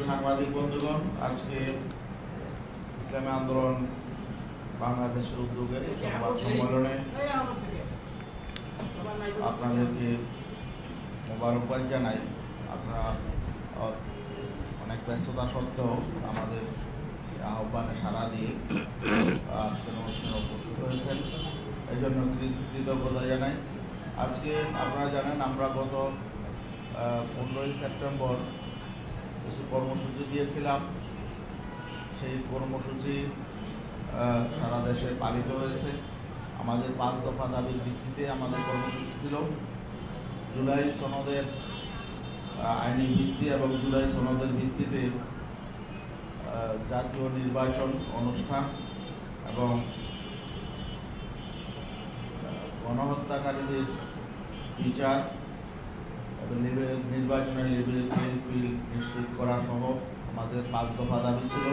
সাংবাদিক বন্ধুগণ, আজকে ইসলামী আন্দোলন বাংলাদেশের উদ্যোগে এই সংবাদ সম্মেলনে আপনাদেরকে মোবারকবাদ জানাই। আপনারা অনেক ব্যস্ততা সত্ত্বেও আমাদের আহ্বানে সাড়া দিয়ে আজকের অনুষ্ঠানে উপস্থিত হয়েছেন, এই জন্য কৃতজ্ঞতা জানাই। আজকে আপনারা জানেন, আমরা গত 15ই সেপ্টেম্বর কিছু কর্মসূচি দিয়েছিলাম। সেই কর্মসূচি সারা দেশে পালিত হয়েছে। আমাদের 5 দফা দাবির ভিত্তিতে আমাদের কর্মসূচি ছিল জুলাই সনদের আইনি ভিত্তি এবং জুলাই সনদের ভিত্তিতে জাতীয় নির্বাচন অনুষ্ঠান এবং গণহত্যাকারীদের বিচার এবং নির্বাচনের লেভেল প্লেইং ফিল্ড নিশ্চিত করা সহ আমাদের 5 দফা দাবি ছিল।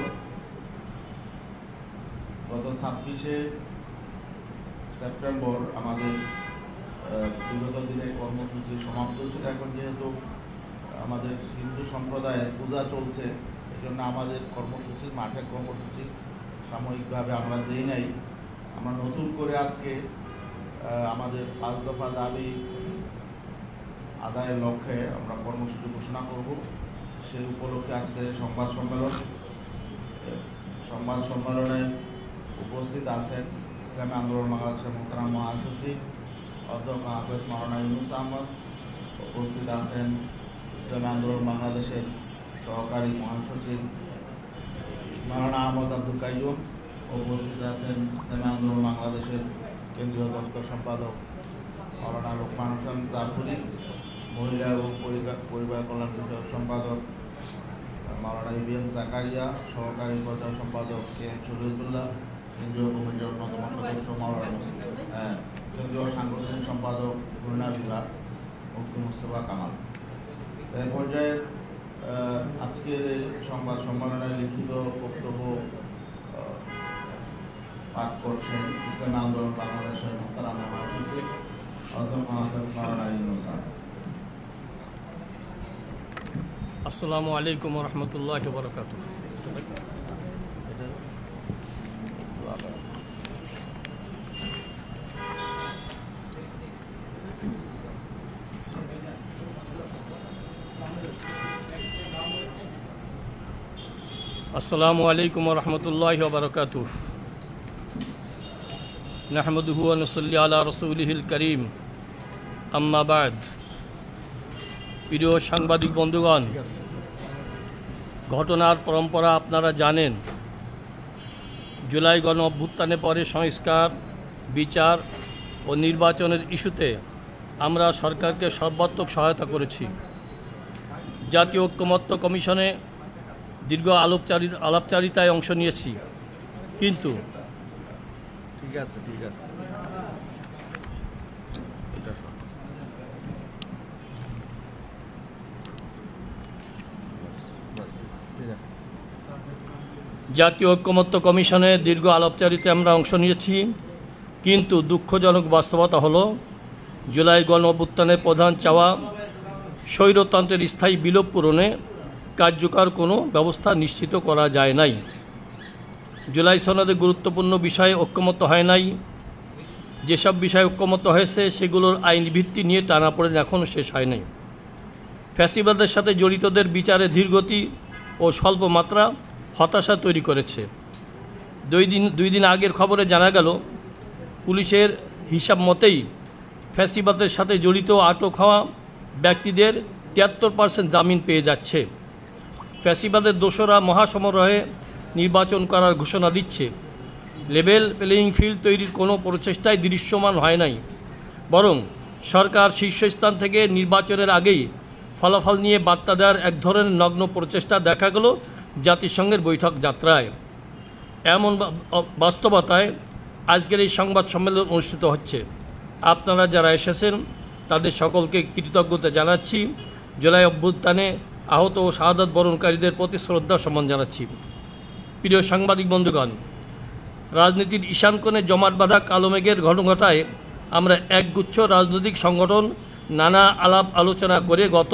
গত 26শে সেপ্টেম্বর আমাদের বিগত দিনের কর্মসূচি সমাপ্ত ছিল। এখন যেহেতু আমাদের হিন্দু সম্প্রদায়ের পূজা চলছে, এই জন্য আমাদের কর্মসূচি, মাঠের কর্মসূচি সাময়িকভাবে আমরা দিই নাই। আমরা নতুন করে আজকে আমাদের 5 দফা দাবি আদায়ের লক্ষ্যে আমরা কর্মসূচি ঘোষণা করব। সেই উপলক্ষে আজকের এই সংবাদ সম্মেলনে উপস্থিত আছেন ইসলামী আন্দোলন বাংলাদেশের মোহতারাম মহাসচিব অধ্যক্ষ হাফেজ মাওলানা ইউনুস আহমদ, উপস্থিত আছেন ইসলামী আন্দোলন বাংলাদেশের সহকারী মহাসচিব মাওলানা আহমদ আব্দুল কাইয়ুম, উপস্থিত আছেন ইসলামী আন্দোলন বাংলাদেশের কেন্দ্রীয় দপ্তর সম্পাদক মাওলানা লোকমান হোসেন জাফরি, মহিলা এবং পরিবার কল্যাণ বিষয়ক সম্পাদক মাওলানা ইবিএম জাকারিয়া, সহকারী প্রচার সম্পাদক কে এম শহীদুল্লাহ, কেন্দ্রীয় কমিটির অন্যতম সদস্য মাওলানা কেন্দ্রীয় সাংগঠনিক সম্পাদক খুলনা বিভাগ মুফতি মুস্তফা কামাল। এই পর্যায়ে আজকের এই সংবাদ সম্মেলনে লিখিত বক্তব্য পাঠ করছেন ইসলামী আন্দোলন বাংলাদেশের মোহতারাম মহাসচিব অধ্যক্ষ হাফেজ মাওলানা ইউনুস আহমদ। আসসালামু আলাইকুম ওয়া রাহমাতুল্লাহি ওয়া বারাকাতুহু। আসসালামু আলাইকুম ওয়া রাহমাতুল্লাহি ওয়া বারাকাতুহু। নাহমাদুহু ওয়া নুসাল্লি আলা রাসূলিহিল কারীম, আম্মা বা'দ। প্রিয় সাংবাদিক বন্ধুগণ, ঘটনার পরম্পরা আপনারা জানেন। জুলাই গণ অভ্যুত্থানের পরে সংস্কার, বিচার ও নির্বাচনের ইস্যুতে আমরা সরকারকে সর্বাত্মক সহায়তা করেছি। জাতীয় ঐক্যমত্য কমিশনে দীর্ঘ আলাপচারিতায় অংশ নিয়েছি, কিন্তু জাতীয় ঐক্যমত্য কমিশনে দীর্ঘ আলাপচারিতায় আমরা অংশ নিয়েছি, কিন্তু দুঃখজনক বাস্তবতা হলো জুলাই গণ অভ্যুত্থানের প্রধান চাওয়া স্বৈরতন্ত্রের স্থায়ী বিলোপ পূরণে কার্যকর কোনো ব্যবস্থা নিশ্চিত করা যায় নাই। জুলাই সনদে গুরুত্বপূর্ণ বিষয়ে ঐক্যমত্য হয় নাই। যেসব বিষয়ে ঐক্যমত্য হয়েছে সেগুলোর আইন ভিত্তি নিয়ে টানাপোড়েন এখনও শেষ হয় নাই। ফ্যাসিবাদের সাথে জড়িতদের বিচারে ধীরগতি ও স্বল্প মাত্রা হতাশা তৈরি করেছে। দুই দিন আগের খবরে জানা গেল, পুলিশের হিসাব মতেই ফ্যাসিবাদের সাথে জড়িত আটক হওয়া ব্যক্তিদের 73% জামিন পেয়ে যাচ্ছে। ফ্যাসিবাদের দোসরা মহাসমারোহে নির্বাচন করার ঘোষণা দিচ্ছে। লেভেল প্লেইং ফিল্ড তৈরির কোনো প্রচেষ্টাই দৃশ্যমান হয় নাই, বরং সরকার শীর্ষস্থান থেকে নির্বাচনের আগেই ফলাফল নিয়ে বার্তা দেওয়ার এক ধরনের নগ্ন প্রচেষ্টা দেখা গেল জাতিসংঘের বৈঠক যাত্রায়। এমন বাস্তবতায় আজকের এই সংবাদ সম্মেলন অনুষ্ঠিত হচ্ছে। আপনারা যারা এসেছেন তাদের সকলকে কৃতজ্ঞতা জানাচ্ছি। জুলাই অভ্যুত্থানে আহত ও শাহাদাত বরণকারীদের প্রতি শ্রদ্ধা সম্মান জানাচ্ছি। প্রিয় সাংবাদিক বন্ধুগণ, রাজনীতির ঈশানকোণে জমাট বাঁধা কালো মেঘের ঘটনায় আমরা একগুচ্ছ রাজনৈতিক সংগঠন নানা আলাপ আলোচনা করে গত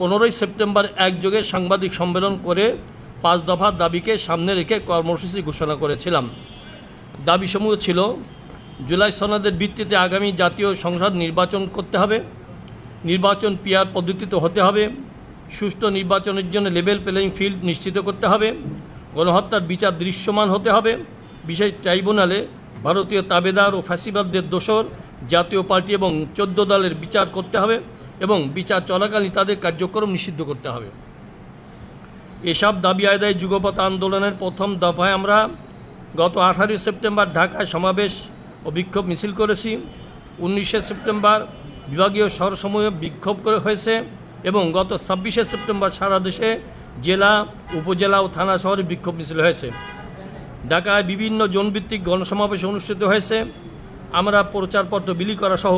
15ই সেপ্টেম্বর একযোগে সাংবাদিক সম্মেলন করে 5 দফা দাবিকে সামনে রেখে কর্মসূচি ঘোষণা করেছিলাম। দাবিসমূহ ছিল: জুলাই সনদের ভিত্তিতে আগামী জাতীয় সংসদ নির্বাচন করতে হবে, নির্বাচন পিআর পদ্ধতিতে হতে হবে, সুষ্ঠু নির্বাচনের জন্য লেভেল প্লেইং ফিল্ড নিশ্চিত করতে হবে, গণহত্যার বিচার দৃশ্যমান হতে হবে, বিশেষ ট্রাইব্যুনালে ভারতীয় তাবেদার ও ফ্যাসিবাদদের দোসর জাতীয় পার্টি এবং 14 দলের বিচার করতে হবে এবং বিচার চলাকালীন তাদের কার্যক্রম নিষিদ্ধ করতে হবে। এসব দাবি আদায় যুগপৎ আন্দোলনের প্রথম দফায় আমরা গত 18 সেপ্টেম্বর ঢাকায় সমাবেশ ও বিক্ষোভ মিছিল করেছি। 19 সেপ্টেম্বর বিভাগীয় শহরসমূহে বিক্ষোভ করে হয়েছে এবং গত 26 সেপ্টেম্বর সারা দেশে জেলা, উপজেলা ও থানা শহরে বিক্ষোভ মিছিল হয়েছে। ঢাকায় বিভিন্ন জোনভিত্তিক গণসমাবেশ অনুষ্ঠিত হয়েছে। আমরা প্রচারপত্র বিলি করা সহ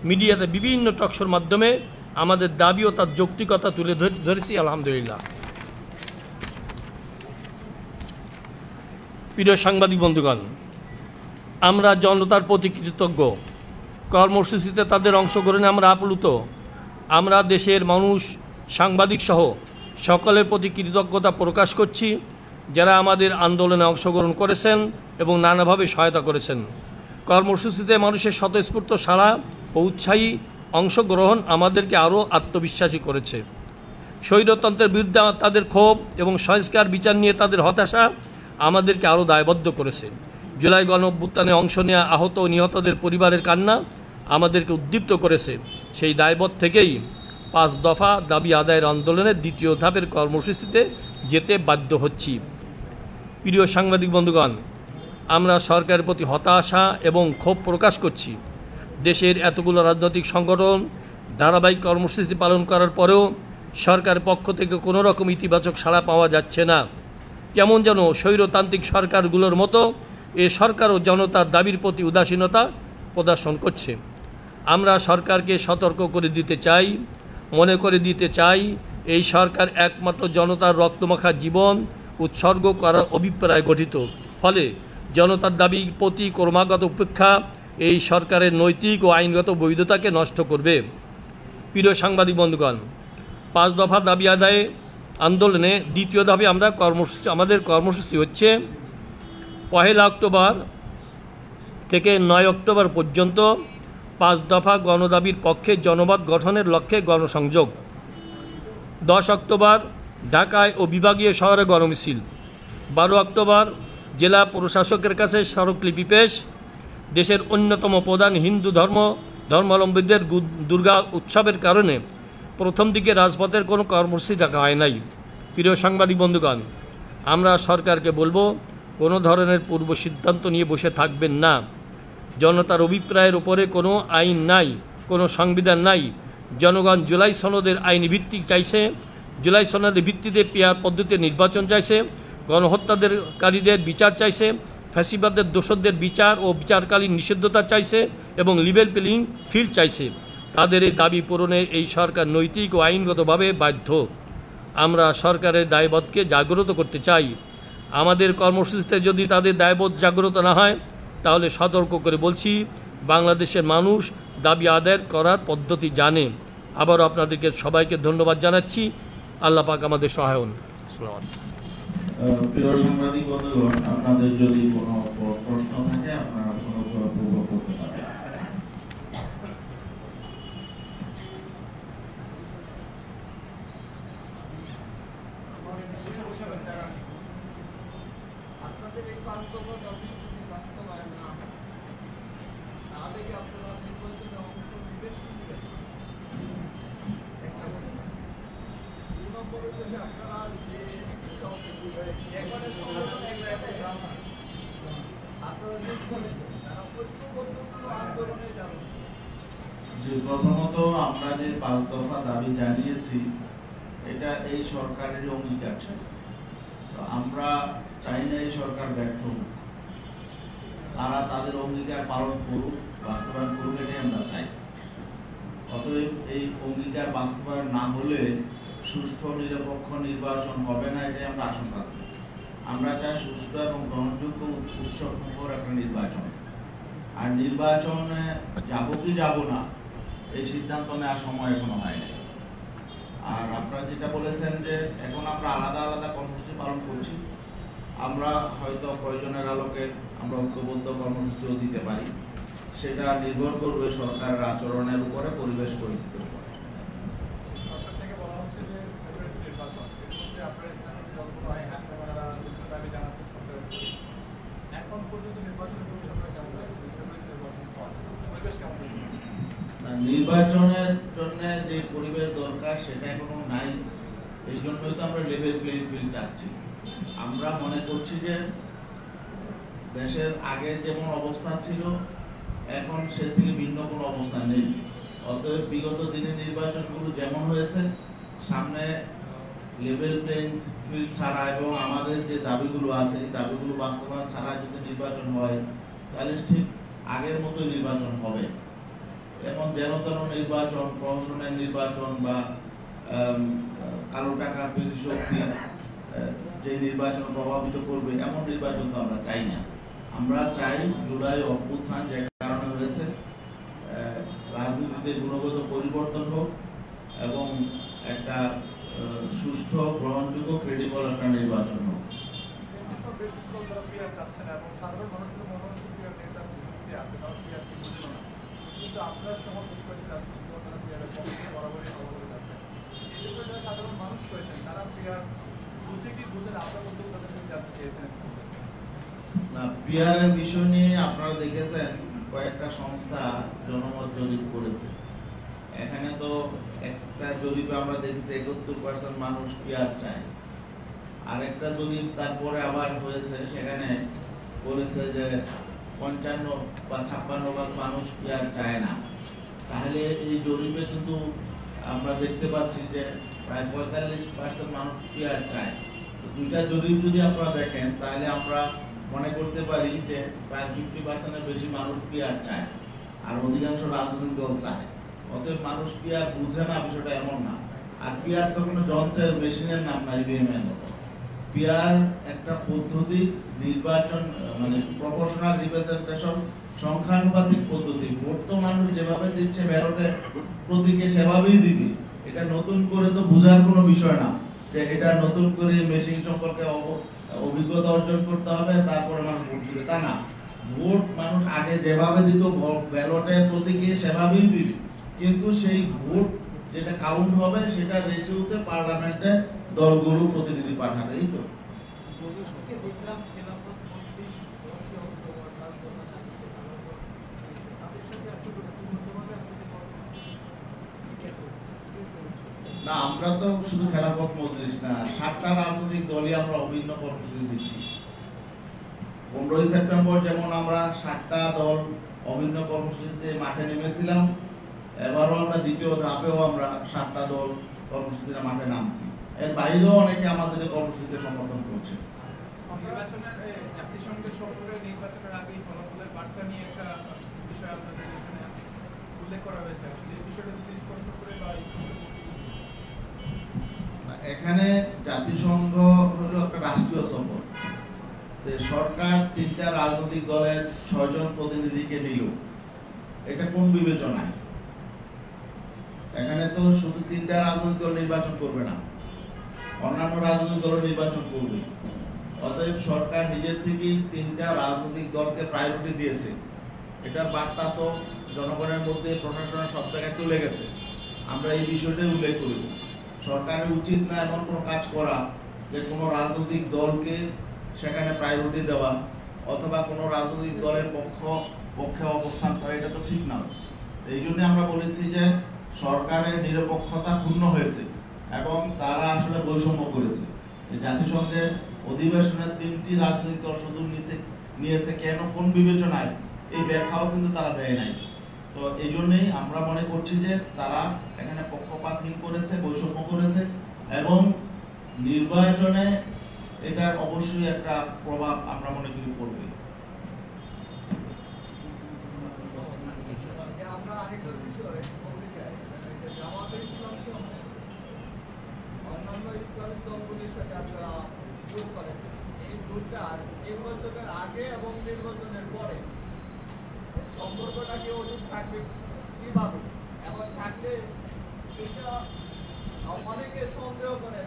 মিডিয়াতে বিভিন্ন টকশোর মাধ্যমে আমাদের দাবি ও তার যৌক্তিকতা তুলে ধরেছি। আলহামদুলিল্লাহ। প্রিয় সাংবাদিক বন্ধুগণ, আমরা জনতার প্রতি কৃতজ্ঞ। কর্মসূচিতে তাদের অংশগ্রহণে আমরা আপ্লুত। আমরা দেশের মানুষ, সাংবাদিক সহ সকলের প্রতি কৃতজ্ঞতা প্রকাশ করছি, যারা আমাদের আন্দোলনে অংশগ্রহণ করেছেন এবং নানাভাবে সহায়তা করেছেন। কর্মসূচিতে মানুষের স্বতঃস্ফূর্ত সাড়া ও উৎসাহী অংশগ্রহণ আমাদেরকে আরও আত্মবিশ্বাসী করেছে। স্বৈরতন্ত্রের বিরুদ্ধে তাদের ক্ষোভ এবং সংস্কার বিচার নিয়ে তাদের হতাশা আমাদেরকে আরও দায়বদ্ধ করেছে। জুলাই গণঅভ্যুত্থানে অংশ নেওয়া আহত ও নিহতদের পরিবারের কান্না আমাদেরকে উদ্দীপ্ত করেছে। সেই দায়বোধ থেকেই 5 দফা দাবি আদায়ের আন্দোলনের দ্বিতীয় ধাপের কর্মসূচিতে যেতে বাধ্য হচ্ছি। প্রিয় সাংবাদিক বন্ধুগণ, আমরা সরকারের প্রতি হতাশা এবং ক্ষোভ প্রকাশ করছি। দেশের এতগুলো রাজনৈতিক সংগঠন ধারাবাহিক কর্মসূচি পালন করার পরেও সরকারের পক্ষ থেকে কোনো রকম ইতিবাচক সাড়া পাওয়া যাচ্ছে না। কেমন যেন স্বৈরতান্ত্রিক সরকারগুলোর মতো এ সরকারও জনতার দাবির প্রতি উদাসীনতা প্রদর্শন করছে। আমরা সরকারকে সতর্ক করে দিতে চাই, মনে করে দিতে চাই, এই সরকার একমাত্র জনতার রক্তমাখা জীবন উৎসর্গ করার অভিপ্রায় গঠিত। ফলে জনতার দাবির প্রতি ক্রমাগত উপেক্ষা এই সরকারের নৈতিক ও আইনগত বৈধতাকে নষ্ট করবে। প্রিয় সাংবাদিক বন্ধুগণ, 5 দফা দাবি আদায়ে আন্দোলনে দ্বিতীয় ধাপে আমাদের কর্মসূচি হচ্ছে 1 অক্টোবর থেকে 9 অক্টোবর পর্যন্ত 5 দফা গণদাবির পক্ষে জনমত গঠনের লক্ষ্যে গণসংযোগ। 10 অক্টোবর ঢাকায় ও বিভাগীয় শহরে গণমিছিল। 12 অক্টোবর জেলা প্রশাসকের কাছে স্মারকলিপি পেশ। দেশের অন্যতম প্রধান হিন্দু ধর্মাবলম্বীদের দুর্গা উৎসবের কারণে প্রথম দিকে রাজপথের কোনো কর্মসূচি রাখা হয় নাই। প্রিয় সাংবাদিক বন্ধুগণ, আমরা সরকারকে বলবো, কোনো ধরনের পূর্ব সিদ্ধান্ত নিয়ে বসে থাকবেন না। জনতার অভিপ্রায়ের উপরে কোনো আইন নাই, কোনো সংবিধান নাই। জনগণ জুলাই সনদের আইনি ভিত্তি চাইছে, জুলাই সনদের ভিত্তিতে পিআর পদ্ধতিতে নির্বাচন চাইছে, গণহত্যাকারীদের বিচার চাইছে, ফ্যাসিবাদের দোষরদের বিচার ও বিচারকালীন নিষিদ্ধতা চাইছে এবং লেভেল প্লেইং ফিল্ড চাইছে। তাদের এই দাবি পূরণে এই সরকার নৈতিক ও আইনগতভাবে বাধ্য। আমরা সরকারের দায়বোধকে জাগ্রত করতে চাই। আমাদের কর্মসূচিতে যদি তাদের দায়বোধ জাগ্রত না হয়, তাহলে সতর্ক করে বলছি, বাংলাদেশের মানুষ দাবি আদায় করার পদ্ধতি জানে। আবারও আপনাদেরকে সবাইকে ধন্যবাদ জানাচ্ছি। আল্লাহ পাক আমাদের সহায় হন। প্রিয় সাংবাদিক বন্ধুগণ, আপনাদের যদি কোনো প্রশ্ন থাকে আপনারা পূর্ব করতে পারেন। আপনাদের এই 5 দফা দাবি বাস্তবায়ন না হয়, তাহলে কি আপনারা নির্বাচনে অংশ নেবেন? একটা প্রশ্ন। 2 নম্বর হচ্ছে আপনারা যে সব যেখানে সংগঠন একসাথে যাবে, আপনারা যে বলেছেন তারা ঐক্যবদ্ধ আন্দোলনে যাবেন। প্রথমত আমরা যে 5 দফা দাবি জানিয়েছি, এটা এই সরকারের অঙ্গীকার ছিল। আমরা চাই না এই সরকার ব্যর্থ হোক, তারা তাদের অঙ্গীকার পালন করুক, বাস্তবায়ন করুক, এটাই আমরা চাই। অতএব এই অঙ্গীকার বাস্তবায়ন না হলে সুষ্ঠু নিরপেক্ষ নির্বাচন হবে না, এটাই আমরা আশঙ্কা করি। আমরা চাই সুষ্ঠু এবং গ্রহণযোগ্য উৎসবমুখর একটা নির্বাচন। আর নির্বাচনে যাব কি যাব না এই সিদ্ধান্ত নেওয়ার সময় এখনো হয়নি। আর আপনারা যেটা বলেছেন যে এখন আমরা আলাদা আলাদা কর্মসূচি পালন করছি, আমরা হয়তো প্রয়োজনের আলোকে আমরা ঐক্যবদ্ধ কর্মসূচিও দিতে পারি, সেটা নির্ভর করবে সরকারের আচরণের উপরে, পরিবেশ পরিস্থিতির উপরে। নির্বাচনের জন্য যে পরিবেশ দরকার সেটা এখনো নাই, এই জন্যই তো আমরা লেভেল প্লেইং ফিল্ড চাচ্ছি। আমরা মনে করছি যে দেশের আগে যেমন অবস্থা ছিল এখন সে থেকে ভিন্ন কোনো অবস্থা নেই। অতএব বিগত দিনে নির্বাচনগুলো যেমন হয়েছে, সামনে লেভেল প্লেইং ফিল্ড ছাড়া এবং আমাদের যে দাবিগুলো আছে এই দাবিগুলো বাস্তবায়ন ছাড়া যদি নির্বাচন হয় তাহলে ঠিক আগের মতো নির্বাচন হবে। এমন যেন তেন নির্বাচন, প্রহসনের নির্বাচন বা কালো টাকা শক্তি যে নির্বাচন প্রভাবিত করবে এমন নির্বাচন তো আমরা চাই না। আমরা চাই জুলাই অভ্যুত্থান যে কারণে হয়েছে, রাজনীতিতে গুণগত পরিবর্তন হোক এবং একটা সুষ্ঠু, গ্রহণযোগ্য, ক্রেডিবল একটা নির্বাচন হোক। আপনারা সহ বেশ কয়েকটি রাজনৈতিক দল পিয়ারের পক্ষে বরাবরই অবগত আছেন, এই জন্য যারা সাধারণ মানুষ রয়েছেন তারা পিয়ার বুঝে কি বুঝেন, আপনার বলতে তাদেরকে জানতে চেয়েছেন। না, পিয়ারের বিষয় নিয়ে আপনারা দেখেছেন কয়েকটা সংস্থা জনমত জরিপ করেছে। এখানে তো একটা জরিপে আমরা দেখেছি 71% মানুষ পিয়ার চায়, আর একটা জরিপ তারপরে আবার হয়েছে, সেখানে বলেছে যে 55 বা 56% মানুষ পিয়ার চায় না। তাহলে এই জরিপে কিন্তু আমরা দেখতে পাচ্ছি যে প্রায় 45% মানুষ পিয়ার চায়। তো দুইটা জরিপ যদি আপনারা দেখেন তাহলে আমরা মনে করতে পারি যে প্রায় 50%-এর বেশি মানুষ পিয়ার চায়, আর অধিকাংশ রাজনৈতিক দল চায়। অতএব মানুষ পিয়ার বুঝে না, বিষয়টা এমন না। আর পিয়ার তো কোনো যন্ত্রের, মেশিনের নাম না, ইভিএমের মতো। পিয়ার একটা পদ্ধতি, নির্বাচন মানে প্রপোর্শনাল রিপ্রেজেন্টেশন, সংখ্যানুপাতিক পদ্ধতি। ভোট তো মানুষ যেভাবে দিচ্ছে ব্যালটে প্রতীকে সেভাবেই দিবে। এটা নতুন করে তো বোঝার কোনো বিষয় না যে এটা নতুন করে মেশিন সম্পর্কে অভিজ্ঞতা অর্জন করতে হবে তারপরে মানুষ ভোট দিবে, তা না। ভোট মানুষ আগে যেভাবে দিত ব্যালটে প্রতীকে সেভাবেই দিবে, কিন্তু সেই ভোট যেটা কাউন্ট হবে সেটা রেশিওতে পার্লামেন্টে দলগুলো প্রতিনিধি পাঠাবে। এই তো না, আমরা তো শুধু খেলাফত মজলিস না, 7টা রাজনৈতিক দলই আমরা অভিন্ন কর্মসূচি দিচ্ছি। 15ই সেপ্টেম্বর যেমন আমরা 7টা দল অভিন্ন কর্মসূচিতে মাঠে নেমেছিলাম, এবারও আমরা দ্বিতীয় ধাপেও আমরা 7টা দল কর্মসূচিতে মাঠে নামছি। এর বাইরেও অনেকে আমাদের কর্মসূচিতে সমর্থন করছে। নির্বাচনের জাতিসংঘের সফরে নির্বাচনের আগেই ফলাফলের বার্তা নিয়ে একটা বিষয় আপনাদের এখানে উল্লেখ করা হয়েছে, আসলে এই বিষয়টা যদি স্পষ্ট করে বা এখানে জাতিসংঘ হলো একটা রাষ্ট্রীয় সফর, সরকার 3টা রাজনৈতিক দলের 6 জন প্রতিনিধিকে নিল, এটা কোন বিবেচনায়? এখানে তো শুধু 3টা রাজনৈতিক দল নির্বাচন করবে না, অন্যান্য রাজনৈতিক দল নির্বাচন করবে। অতএব সরকার নিজের থেকেই 3টা রাজনৈতিক দলকে প্রায়োরিটি দিয়েছে। এটার বার্তা তো জনগণের মধ্যে, প্রশাসনের সব জায়গায় চলে গেছে। আমরা এই বিষয়টাই উল্লেখ করেছি। সরকারের উচিত না এমন কোনো কাজ করা যে কোনো রাজনৈতিক দলকে সেখানে প্রায়োরিটি দেওয়া অথবা কোনো রাজনৈতিক দলের পক্ষে অবস্থান করা, এটা তো ঠিক না। এই জন্য আমরা বলেছি যে সরকারের নিরপেক্ষতা ক্ষুণ্ণ হয়েছে এবং তারা আসলে বৈষম্য করেছে। জাতিসংঘের অধিবেশনের 3টি রাজনৈতিক দল শুধু নিয়েছে কেন, কোন বিবেচনায়, এই ব্যাখ্যাও কিন্তু তারা দেয় নাই। তো এই জন্যই আমরা মনে করছি যে তারা এখানে পক্ষপাতহীন করেছে, বৈষম্য করেছে এবং নির্বাচনে এটার অবশ্যই একটা প্রভাব আমরা মনে করি পড়বে। আমরা আরেকটা বিষয় বলতে চাই, জামাতে ইসলাম সহ অন্যান্য ইসলামিক দলগুলির সাথে আপনারা জোট করেছেন। এই জোটটা নির্বাচনের আগে এবং নির্বাচনের পরে সম্পর্কটা কি অটুট থাকবে কিভাবে, এবং থাকলে এটা অনেকে সন্দেহ করে,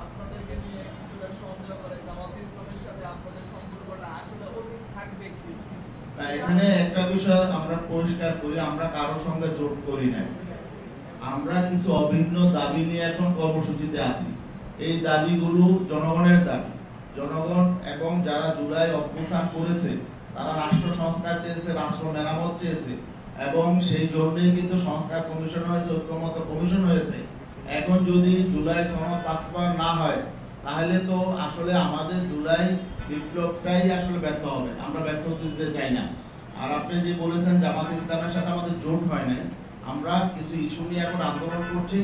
আপনাদেরকে নিয়ে কিছুটা সন্দেহ করে, জামাত ইসলামের সাথে আপনাদের সম্পর্কটা আসলে অটুট থাকবে কি? এখানে একটা বিষয় আমরা পরিষ্কার করি, আমরা কারোর সঙ্গে জোট করি না। আমরা কিছু অভিন্ন দাবি নিয়ে এখন কর্মসূচিতে আছি। এই দাবিগুলো জনগণের দাবি। জনগণ এবং যারা জুলাই অভ্যুত্থান করেছে তারা রাষ্ট্র সংস্কার চেয়েছে, রাষ্ট্র মেরামত চেয়েছে, এবং সেই জন্যই কিন্তু সংস্কার কমিশন হয়েছে, ঐক্যমত্য কমিশন হয়েছে। এখন যদি জুলাই সনদ বাস্তবায়ন না হয় তাহলে তো আসলে আমাদের জুলাই বিপ্লবটাই আসলে ব্যর্থ হবে। আমরা ব্যর্থ হতে দিতে চাই না। আর আপনি যে বলেছেন জামাতে ইসলামের সাথে আমাদের জোট হয় নাই, আমরা কিছু ইস্যু নিয়ে এখন আন্দোলন করছি,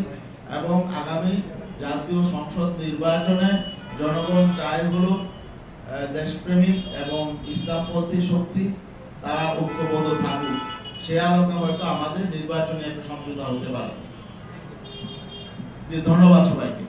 এবং আগামী জাতীয় সংসদ নির্বাচনে জনগণ চায় হলো দেশপ্রেমিক এবং ইসলামপন্থী শক্তি তারা ঐক্যবদ্ধ থাকুক। সে আলোকে হয়তো আমাদের নির্বাচনে একটা সমঝোতা হতে পারে। ধন্যবাদ সবাইকে।